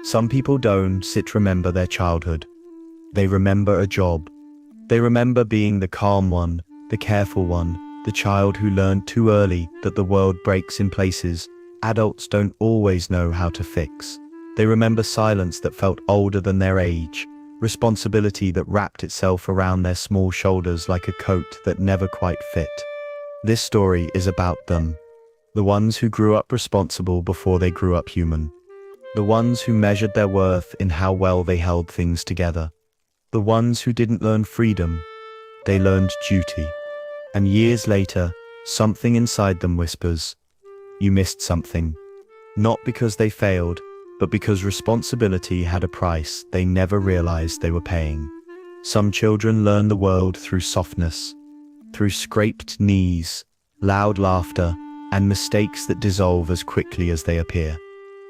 Some people don't remember their childhood. They remember a job. They remember being the calm one, the careful one, the child who learned too early that the world breaks in places adults don't always know how to fix. They remember silence that felt older than their age, responsibility that wrapped itself around their small shoulders like a coat that never quite fit. This story is about them. The ones who grew up responsible before they grew up human. The ones who measured their worth in how well they held things together. The ones who didn't learn freedom, they learned duty. And years later, something inside them whispers, "You missed something." Not because they failed, but because responsibility had a price they never realized they were paying. Some children learn the world through softness, through scraped knees, loud laughter, and mistakes that dissolve as quickly as they appear.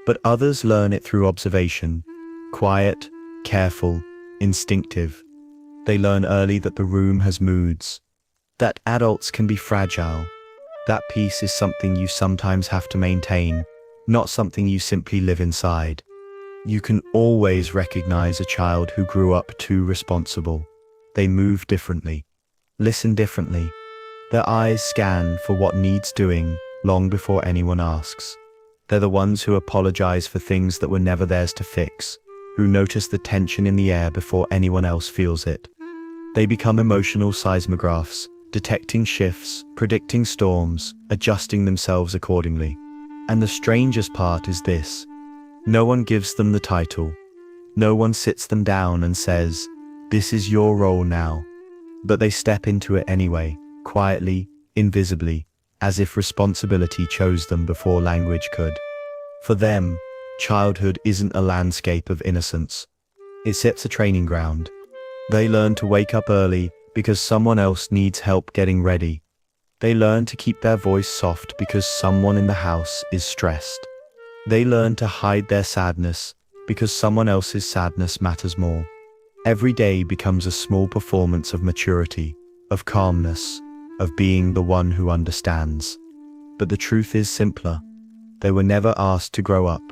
But others learn it through observation, quiet, careful, instinctive. They learn early that the room has moods, that adults can be fragile. That peace is something you sometimes have to maintain, not something you simply live inside. You can always recognize a child who grew up too responsible. They move differently, listen differently. Their eyes scan for what needs doing long before anyone asks. They're the ones who apologize for things that were never theirs to fix, who notice the tension in the air before anyone else feels it. They become emotional seismographs, detecting shifts, predicting storms, adjusting themselves accordingly. And the strangest part is this: no one gives them the title. No one sits them down and says, "This is your role now." But they step into it anyway, quietly, invisibly, as if responsibility chose them before language could. For them, childhood isn't a landscape of innocence. It sets a training ground. They learn to wake up early because someone else needs help getting ready. They learn to keep their voice soft because someone in the house is stressed. They learn to hide their sadness because someone else's sadness matters more. Every day becomes a small performance of maturity, of calmness, of being the one who understands. But the truth is simpler. They were never asked to grow up.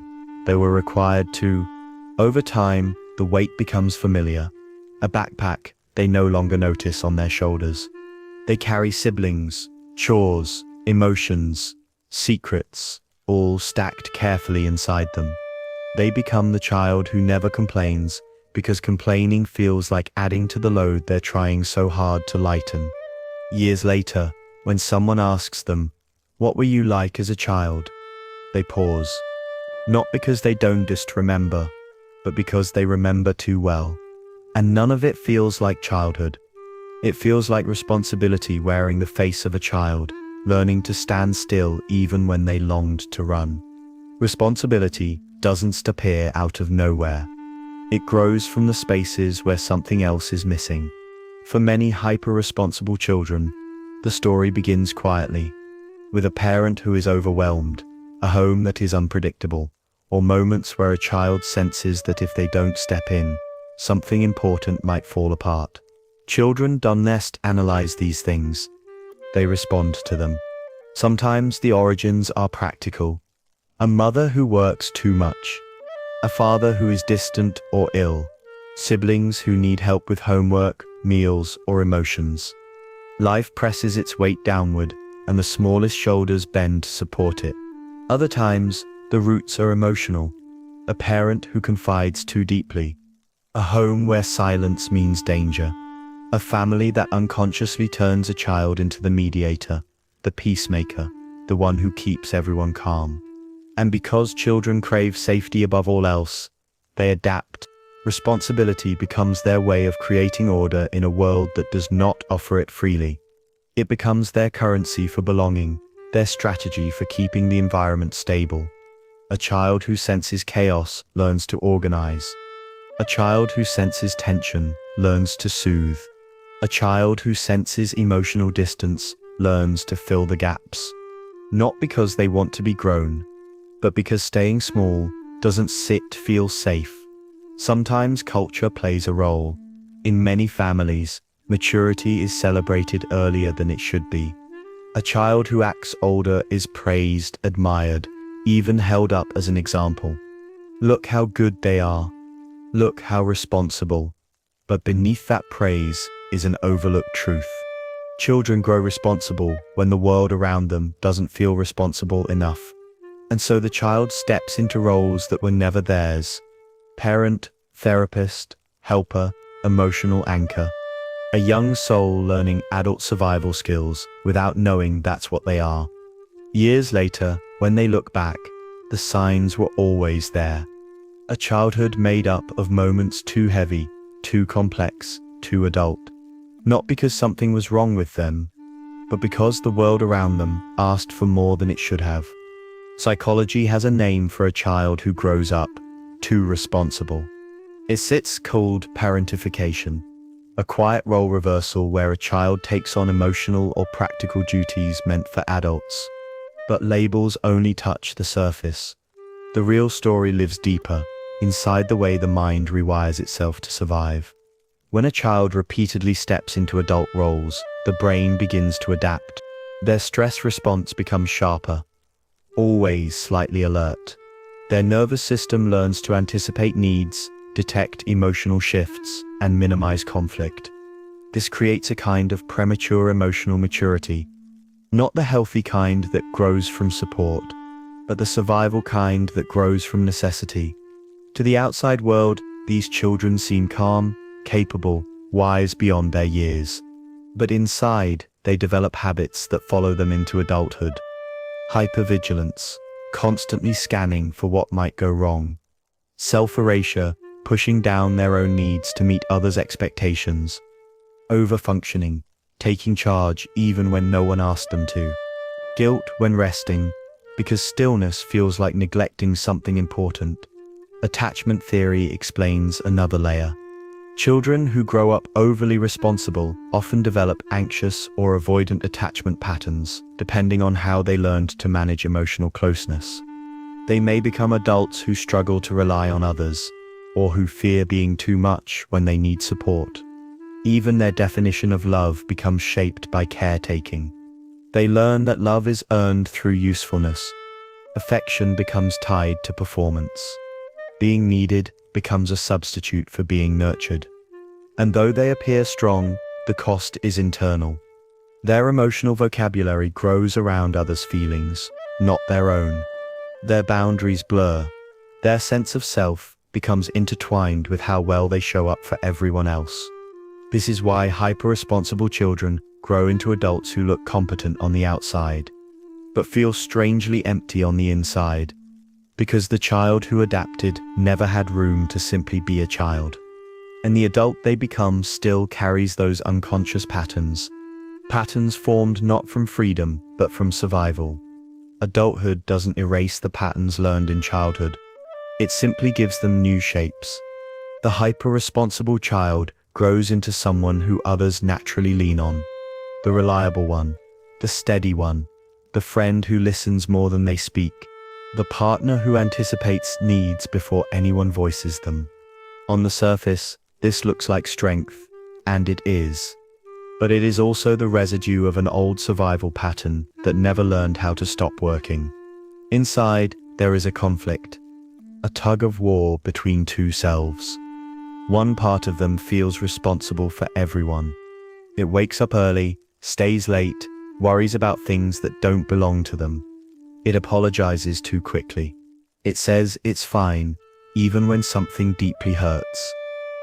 They were required to. Over time, the weight becomes familiar. A backpack they no longer notice on their shoulders. They carry siblings, chores, emotions, secrets, all stacked carefully inside them. They become the child who never complains, because complaining feels like adding to the load they're trying so hard to lighten. Years later, when someone asks them, "What were you like as a child?" they pause. Not because they don't just remember, but because they remember too well. And none of it feels like childhood. It feels like responsibility wearing the face of a child, learning to stand still even when they longed to run. Responsibility doesn't appear out of nowhere. It grows from the spaces where something else is missing. For many hyper-responsible children, the story begins quietly, with a parent who is overwhelmed, a home that is unpredictable, or moments where a child senses that if they don't step in, something important might fall apart. Children don't analyze these things. They respond to them. Sometimes the origins are practical. A mother who works too much. A father who is distant or ill. Siblings who need help with homework, meals, or emotions. Life presses its weight downward, and the smallest shoulders bend to support it. Other times, the roots are emotional. A parent who confides too deeply. A home where silence means danger. A family that unconsciously turns a child into the mediator, the peacemaker, the one who keeps everyone calm. And because children crave safety above all else, they adapt. Responsibility becomes their way of creating order in a world that does not offer it freely. It becomes their currency for belonging, their strategy for keeping the environment stable. A child who senses chaos learns to organize. A child who senses tension learns to soothe. A child who senses emotional distance learns to fill the gaps. Not because they want to be grown, but because staying small doesn't feel safe. Sometimes culture plays a role. In many families, maturity is celebrated earlier than it should be. A child who acts older is praised, admired, even held up as an example. Look how good they are. Look how responsible. But beneath that praise is an overlooked truth. Children grow responsible when the world around them doesn't feel responsible enough. And so the child steps into roles that were never theirs. Parent, therapist, helper, emotional anchor. A young soul learning adult survival skills without knowing that's what they are. Years later, when they look back, the signs were always there. A childhood made up of moments too heavy, too complex, too adult. Not because something was wrong with them, but because the world around them asked for more than it should have. Psychology has a name for a child who grows up too responsible. It's called parentification, a quiet role reversal where a child takes on emotional or practical duties meant for adults. But labels only touch the surface. The real story lives deeper, inside the way the mind rewires itself to survive. When a child repeatedly steps into adult roles, the brain begins to adapt. Their stress response becomes sharper, always slightly alert. Their nervous system learns to anticipate needs, detect emotional shifts, and minimize conflict. This creates a kind of premature emotional maturity, not the healthy kind that grows from support, but the survival kind that grows from necessity. To the outside world, these children seem calm, capable, wise beyond their years. But inside, they develop habits that follow them into adulthood. Hypervigilance, constantly scanning for what might go wrong. Self-erasure, pushing down their own needs to meet others' expectations. Overfunctioning, taking charge even when no one asked them to. Guilt when resting, because stillness feels like neglecting something important. Attachment theory explains another layer. Children who grow up overly responsible often develop anxious or avoidant attachment patterns, depending on how they learned to manage emotional closeness. They may become adults who struggle to rely on others, or who fear being too much when they need support. Even their definition of love becomes shaped by caretaking. They learn that love is earned through usefulness. Affection becomes tied to performance. Being needed becomes a substitute for being nurtured. And though they appear strong, the cost is internal. Their emotional vocabulary grows around others' feelings, not their own. Their boundaries blur. Their sense of self becomes intertwined with how well they show up for everyone else. This is why hyper-responsible children grow into adults who look competent on the outside, but feel strangely empty on the inside. Because the child who adapted never had room to simply be a child. And the adult they become still carries those unconscious patterns. Patterns formed not from freedom, but from survival. Adulthood doesn't erase the patterns learned in childhood. It simply gives them new shapes. The hyper-responsible child grows into someone who others naturally lean on. The reliable one, the steady one, the friend who listens more than they speak. The partner who anticipates needs before anyone voices them. On the surface, this looks like strength, and it is. But it is also the residue of an old survival pattern that never learned how to stop working. Inside, there is a conflict, a tug of war between two selves. One part of them feels responsible for everyone. It wakes up early, stays late, worries about things that don't belong to them. It apologizes too quickly. It says it's fine, even when something deeply hurts.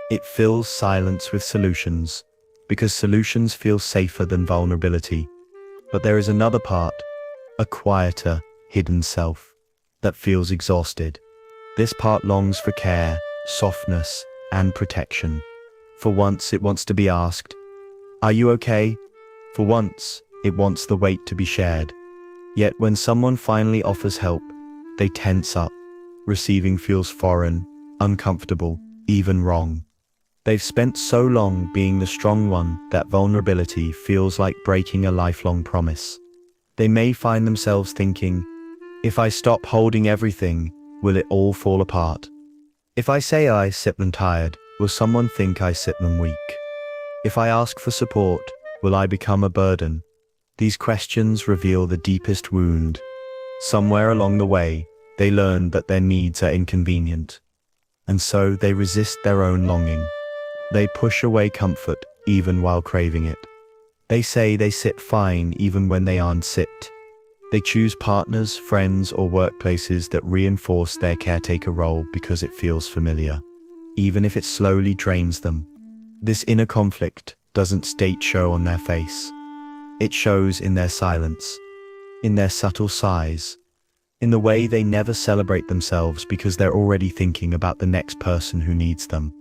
It fills silence with solutions, because solutions feel safer than vulnerability. But there is another part, a quieter, hidden self, that feels exhausted. This part longs for care, softness, and protection. For once, it wants to be asked, "Are you okay?" For once, it wants the weight to be shared. Yet when someone finally offers help, they tense up. Receiving feels foreign, uncomfortable, even wrong. They've spent so long being the strong one that vulnerability feels like breaking a lifelong promise. They may find themselves thinking, if I stop holding everything, will it all fall apart? If I say I sit them tired, will someone think I sit them weak? If I ask for support, will I become a burden? These questions reveal the deepest wound. Somewhere along the way, They learn that their needs are inconvenient, and so they resist their own longing. They push away comfort even while craving it. They say they sit fine even when they aren't sit. They choose partners, friends, or workplaces that reinforce their caretaker role because it feels familiar, even if it slowly drains them. This inner conflict doesn't show on their face. It shows in their silence, in their subtle sighs, in the way they never celebrate themselves because they're already thinking about the next person who needs them.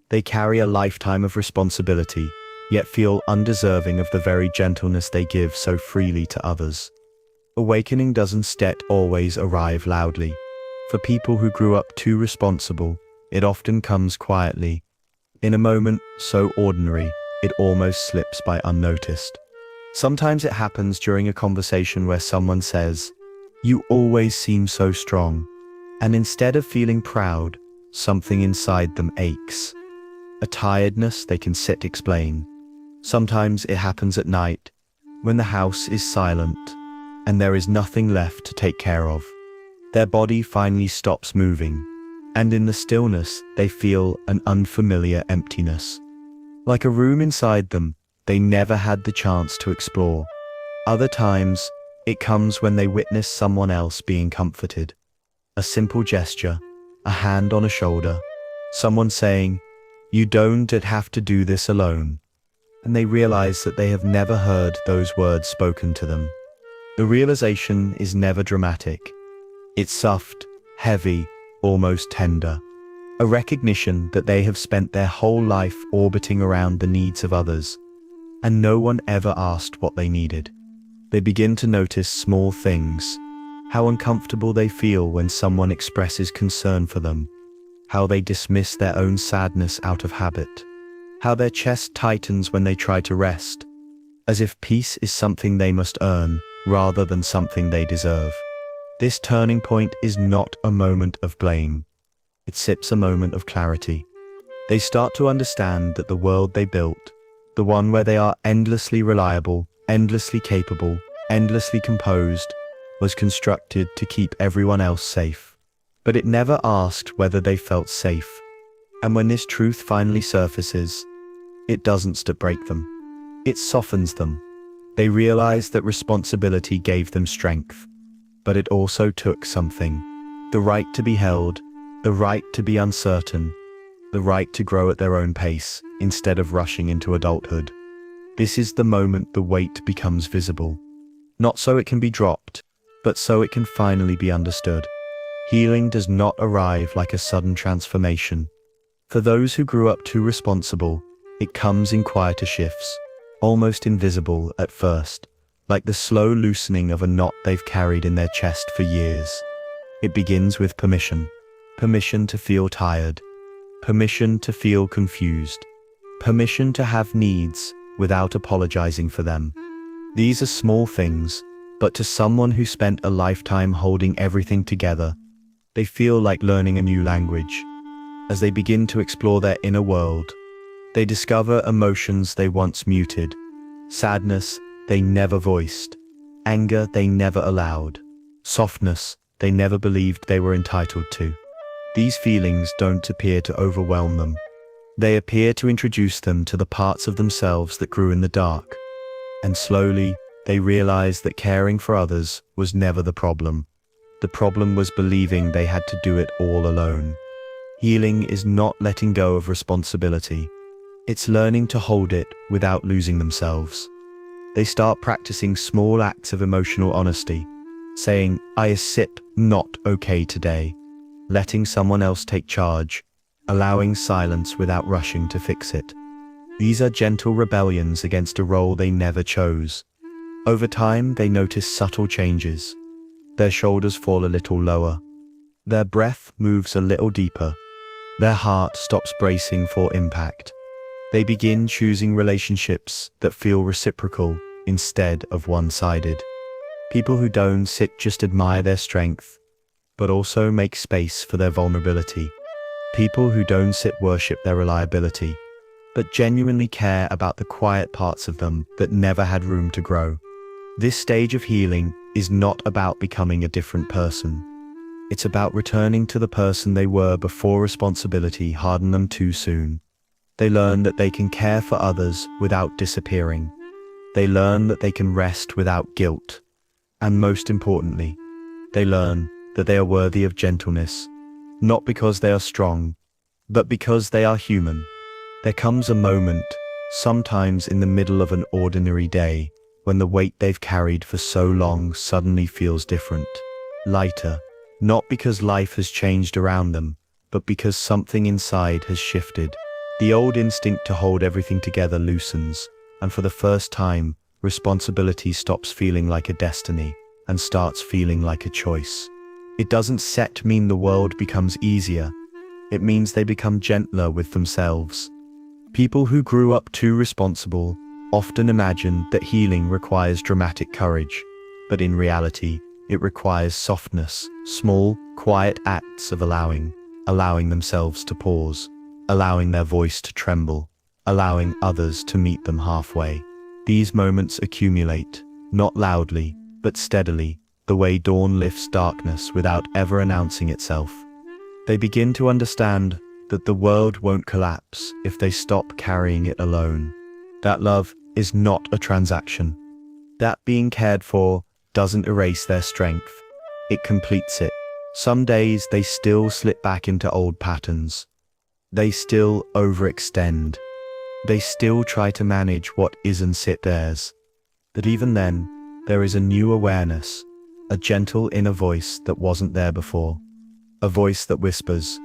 They carry a lifetime of responsibility, yet feel undeserving of the very gentleness they give so freely to others. Awakening doesn't always arrive loudly. For people who grew up too responsible, it often comes quietly, in a moment so ordinary, it almost slips by unnoticed. Sometimes it happens during a conversation where someone says, "You always seem so strong," and instead of feeling proud, something inside them aches. A tiredness they can explain. Sometimes it happens at night, when the house is silent, and there is nothing left to take care of. Their body finally stops moving, and in the stillness they feel an unfamiliar emptiness. Like a room inside them, they never had the chance to explore. Other times, it comes when they witness someone else being comforted. A simple gesture, a hand on a shoulder, someone saying, "You don't have to do this alone." And they realize that they have never heard those words spoken to them. The realization is never dramatic. It's soft, heavy, almost tender. A recognition that they have spent their whole life orbiting around the needs of others, and no one ever asked what they needed. They begin to notice small things, how uncomfortable they feel when someone expresses concern for them, how they dismiss their own sadness out of habit, how their chest tightens when they try to rest, as if peace is something they must earn rather than something they deserve. This turning point is not a moment of blame. It's a moment of clarity. They start to understand that the world they built, the one where they are endlessly reliable, endlessly capable, endlessly composed, was constructed to keep everyone else safe. But it never asked whether they felt safe. And when this truth finally surfaces, it doesn't break them. It softens them. They realize that responsibility gave them strength, but it also took something. The right to be held, the right to be uncertain, the right to grow at their own pace instead of rushing into adulthood. This is the moment the weight becomes visible. Not so it can be dropped, but so it can finally be understood. Healing does not arrive like a sudden transformation. For those who grew up too responsible, it comes in quieter shifts, almost invisible at first, like the slow loosening of a knot they've carried in their chest for years. It begins with permission. Permission to feel tired. Permission to feel confused. Permission to have needs without apologizing for them. These are small things, but to someone who spent a lifetime holding everything together, they feel like learning a new language. As they begin to explore their inner world, they discover emotions they once muted, sadness they never voiced, anger they never allowed, softness they never believed they were entitled to. These feelings don't appear to overwhelm them. They appear to introduce them to the parts of themselves that grew in the dark. And slowly, they realize that caring for others was never the problem. The problem was believing they had to do it all alone. Healing is not letting go of responsibility. It's learning to hold it without losing themselves. They start practicing small acts of emotional honesty, saying, "I sit not okay today," letting someone else take charge, allowing silence without rushing to fix it. These are gentle rebellions against a role they never chose. Over time, they notice subtle changes. Their shoulders fall a little lower. Their breath moves a little deeper. Their heart stops bracing for impact. They begin choosing relationships that feel reciprocal instead of one-sided. People who don't just admire their strength, but also make space for their vulnerability. People who don't worship their reliability, but genuinely care about the quiet parts of them that never had room to grow. This stage of healing is not about becoming a different person. It's about returning to the person they were before responsibility hardened them too soon. They learn that they can care for others without disappearing. They learn that they can rest without guilt. And most importantly, they learn that they are worthy of gentleness, not because they are strong, but because they are human. There comes a moment, sometimes in the middle of an ordinary day, when the weight they've carried for so long suddenly feels different, lighter, not because life has changed around them, but because something inside has shifted. The old instinct to hold everything together loosens, and for the first time, responsibility stops feeling like a destiny and starts feeling like a choice. It doesn't mean the world becomes easier. It means they become gentler with themselves. People who grew up too responsible often imagine that healing requires dramatic courage, but in reality, it requires softness, small, quiet acts of allowing themselves to pause, allowing their voice to tremble, allowing others to meet them halfway. These moments accumulate, not loudly, but steadily, the way dawn lifts darkness without ever announcing itself. They begin to understand that the world won't collapse if they stop carrying it alone. That love is not a transaction. That being cared for doesn't erase their strength. It completes it. Some days they still slip back into old patterns. They still overextend. They still try to manage what isn't theirs. But even then, there is a new awareness, a gentle inner voice that wasn't there before. A voice that whispers,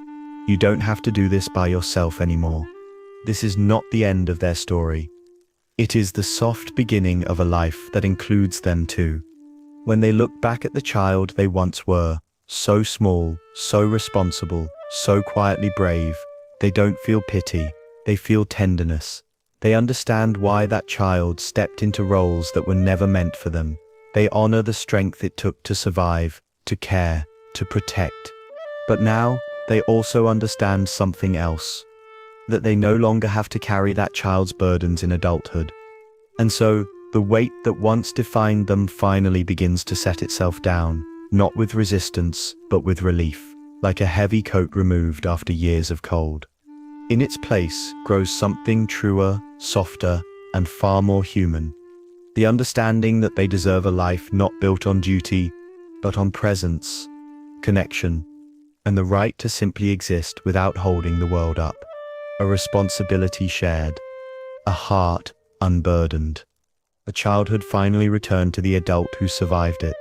"You don't have to do this by yourself anymore." This is not the end of their story. It is the soft beginning of a life that includes them too. When they look back at the child they once were, so small, so responsible, so quietly brave, they don't feel pity, they feel tenderness. They understand why that child stepped into roles that were never meant for them. They honor the strength it took to survive, to care, to protect. But now, they also understand something else. That they no longer have to carry that child's burdens in adulthood. And so, the weight that once defined them finally begins to set itself down, not with resistance, but with relief, like a heavy coat removed after years of cold. In its place grows something truer, softer, and far more human. The understanding that they deserve a life not built on duty, but on presence, connection, and the right to simply exist without holding the world up. A responsibility shared, a heart unburdened. A childhood finally returned to the adult who survived it.